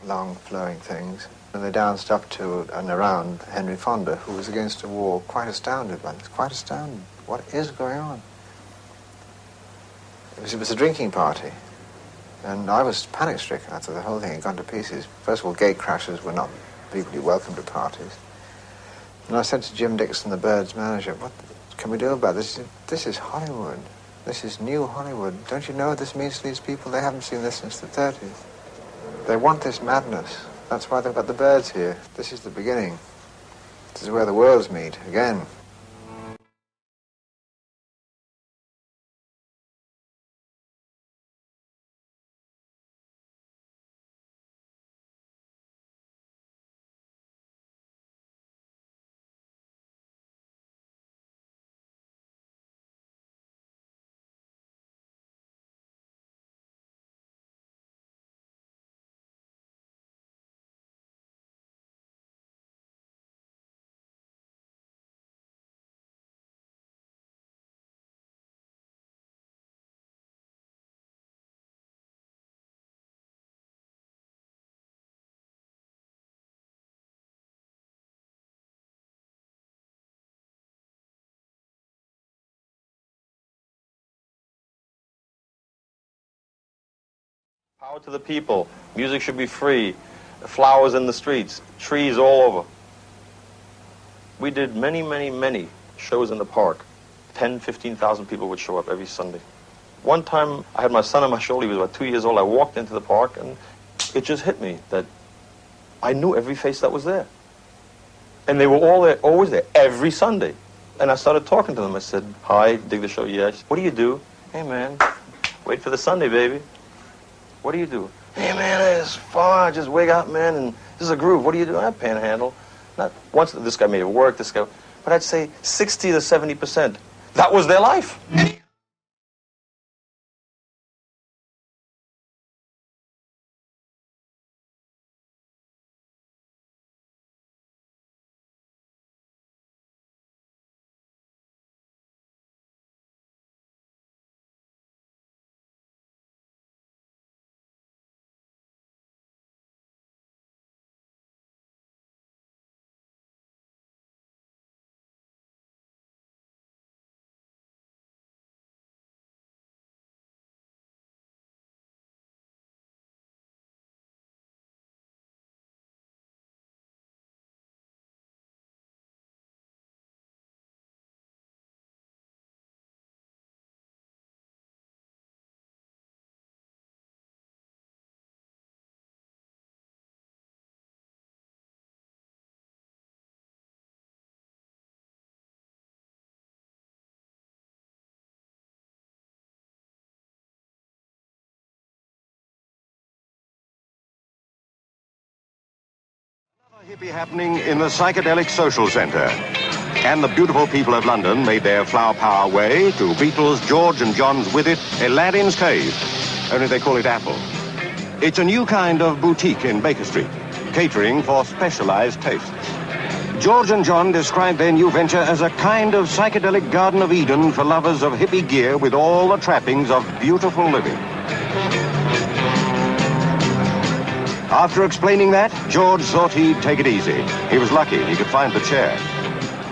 long flowing things. And they danced up to and around Henry Fonda, who was against a wall, quite astounded by this, quite astounded. What is going on? It was a drinking party, and I was panic-stricken after the whole thing had gone to pieces. First of all, gate crashers were not people you welcome to parties. And I said to Jim Dixon, the Byrds manager, what can we do about this? This is Hollywood. This is new Hollywood. Don't you know what this means to these people? They haven't seen this since the 30s. They want this madness. That's why they've got the Byrds here. This is the beginning. This is where the worlds meet, again. Power to the people. Music should be free. Flowers in the streets. Trees all over. We did many, many, many shows in the park. 10, 15,000 people would show up every Sunday. One time, I had my son on my shoulder. He was about 2 years old. I walked into the park, and it just hit me that I knew every face that was there. And they were all there, always there, every Sunday. And I started talking to them. I said, hi, dig the show? Yes. What do you do? Hey, man, wait for the Sunday, baby. What do you do? Hey, man, it's fun. Just wake up, man, and this is a groove. What do you do? I panhandle. Not once this guy made it work, this guy. But I'd say 60 to 70%. That was their life. Hippie happening in the Psychedelic Social Centre. And the beautiful people of London made their flower power way to Beatles, George and John's With It, Aladdin's Cave. Only they call it Apple. It's a new kind of boutique in Baker Street, catering for specialized tastes. George and John described their new venture as a kind of psychedelic Garden of Eden for lovers of hippie gear with all the trappings of beautiful living. After explaining that, George thought he'd take it easy. He was lucky he could find the chair.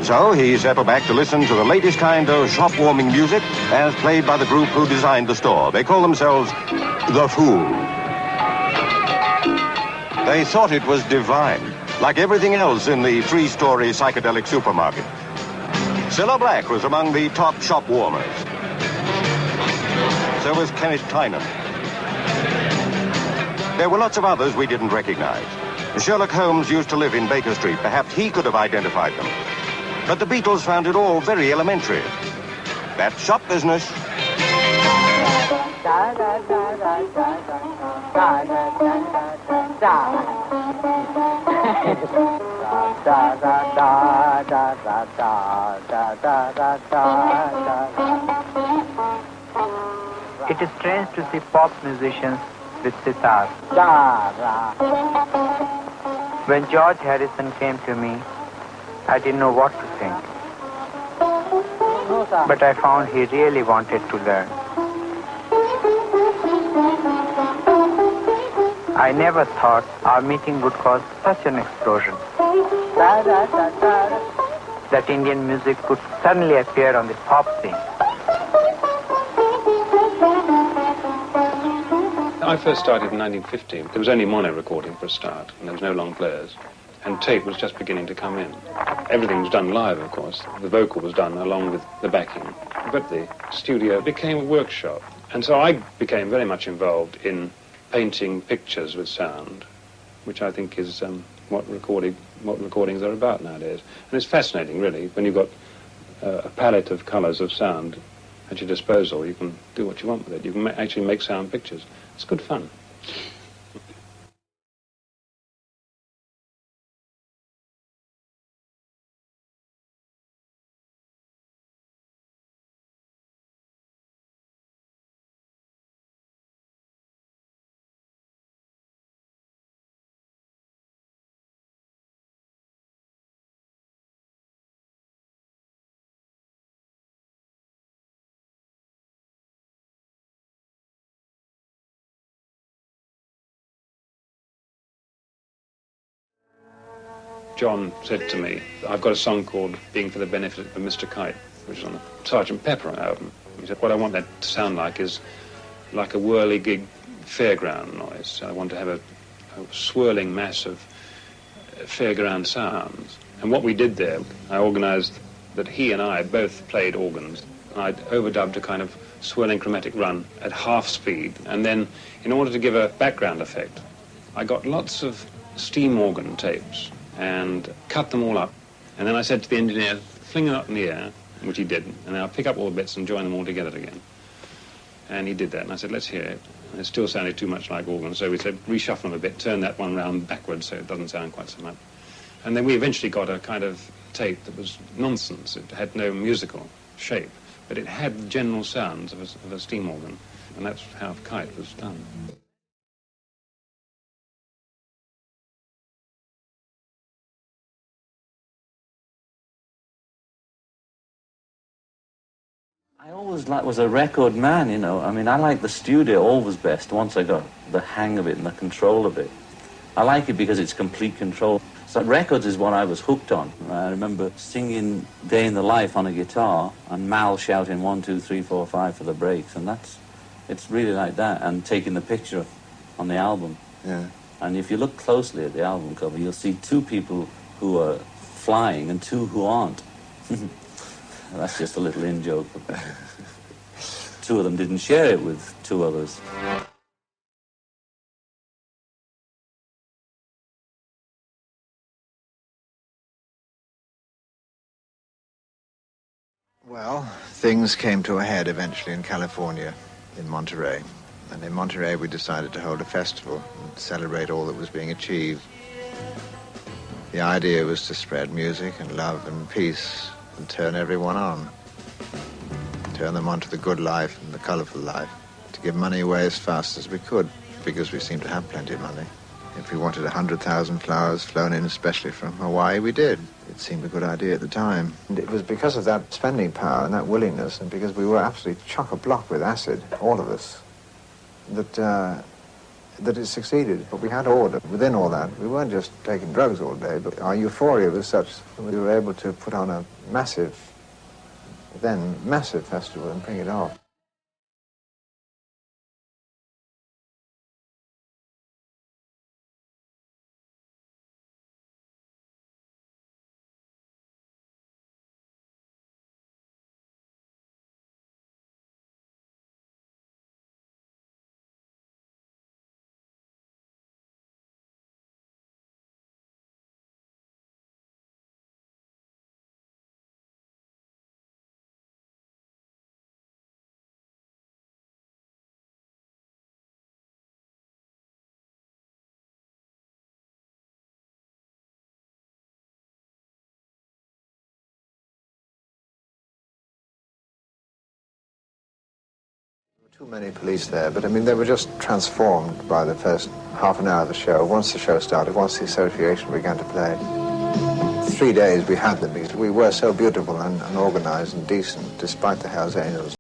So he settled back to listen to the latest kind of shop-warming music as played by the group who designed the store. They call themselves The Fool. They thought it was divine, like everything else in the three-story psychedelic supermarket. Cilla Black was among the top shop warmers. So was Kenneth Tynan. There were lots of others we didn't recognize. Sherlock Holmes used to live in Baker Street. Perhaps he could have identified them. But the Beatles found it all very elementary. That's shop business. It is strange to see pop musicians with sitar. When George Harrison came to me, I didn't know what to think. But I found he really wanted to learn. I never thought our meeting would cause such an explosion. That Indian music could suddenly appear on the pop scene. I first started in 1950. There was only mono recording for a start, and there was no long players. And tape was just beginning to come in. Everything was done live, of course. The vocal was done along with the backing. But the studio became a workshop. And so I became very much involved in painting pictures with sound, which I think is what recordings are about nowadays. And it's fascinating, really, when you've got a palette of colours of sound at your disposal. You can do what you want with it. You can actually make sound pictures. It's good fun. John said to me, I've got a song called Being for the Benefit of Mr. Kite, which is on the Sgt. Pepper album. He said, what I want that to sound like is like a whirligig fairground noise. I want to have a swirling mass of fairground sounds. And what we did there, I organised that he and I both played organs. And I'd overdubbed a kind of swirling chromatic run at half speed. And then, in order to give a background effect, I got lots of steam organ tapes and cut them all up. And then I said to the engineer, fling it up in the air, which he did, and then I'll pick up all the bits and join them all together again. And he did that, and I said, let's hear it. And it still sounded too much like organ, so we said, reshuffle them a bit, turn that one round backwards so it doesn't sound quite so much. And then we eventually got a kind of tape that was nonsense. It had no musical shape, but it had the general sounds of a steam organ, and that's how Kite was done. I always was a record man, you know. I mean, I like the studio always best once I got the hang of it and the control of it. I like it because it's complete control. So records is what I was hooked on. I remember singing Day in the Life on a guitar and Mal shouting 1, 2, 3, 4, 5 for the breaks, and it's really like that, and taking the picture on the album. Yeah. And if you look closely at the album cover, you'll see 2 people who are flying and 2 who aren't. That's just a little in-joke. 2 of them didn't share it with 2 others. Well, things came to a head eventually in California, in Monterey. And in Monterey we decided to hold a festival and celebrate all that was being achieved. The idea was to spread music and love and peace and turn everyone on. Turn them onto the good life and the colourful life. To give money away as fast as we could, because we seemed to have plenty of money. If we wanted 100,000 flowers flown in especially from Hawaii, we did. It seemed a good idea at the time. And it was because of that spending power and that willingness, and because we were absolutely chock-a-block with acid, all of us, that it succeeded. But we had order within all that. We weren't just taking drugs all day, but our euphoria was such that we were able to put on a massive festival and bring it off. Too many police there, but I mean, they were just transformed by the first half an hour of the show. Once the show started, once the association began to play. 3 days we had them because we were so beautiful and organized and decent, despite the Hells Angels.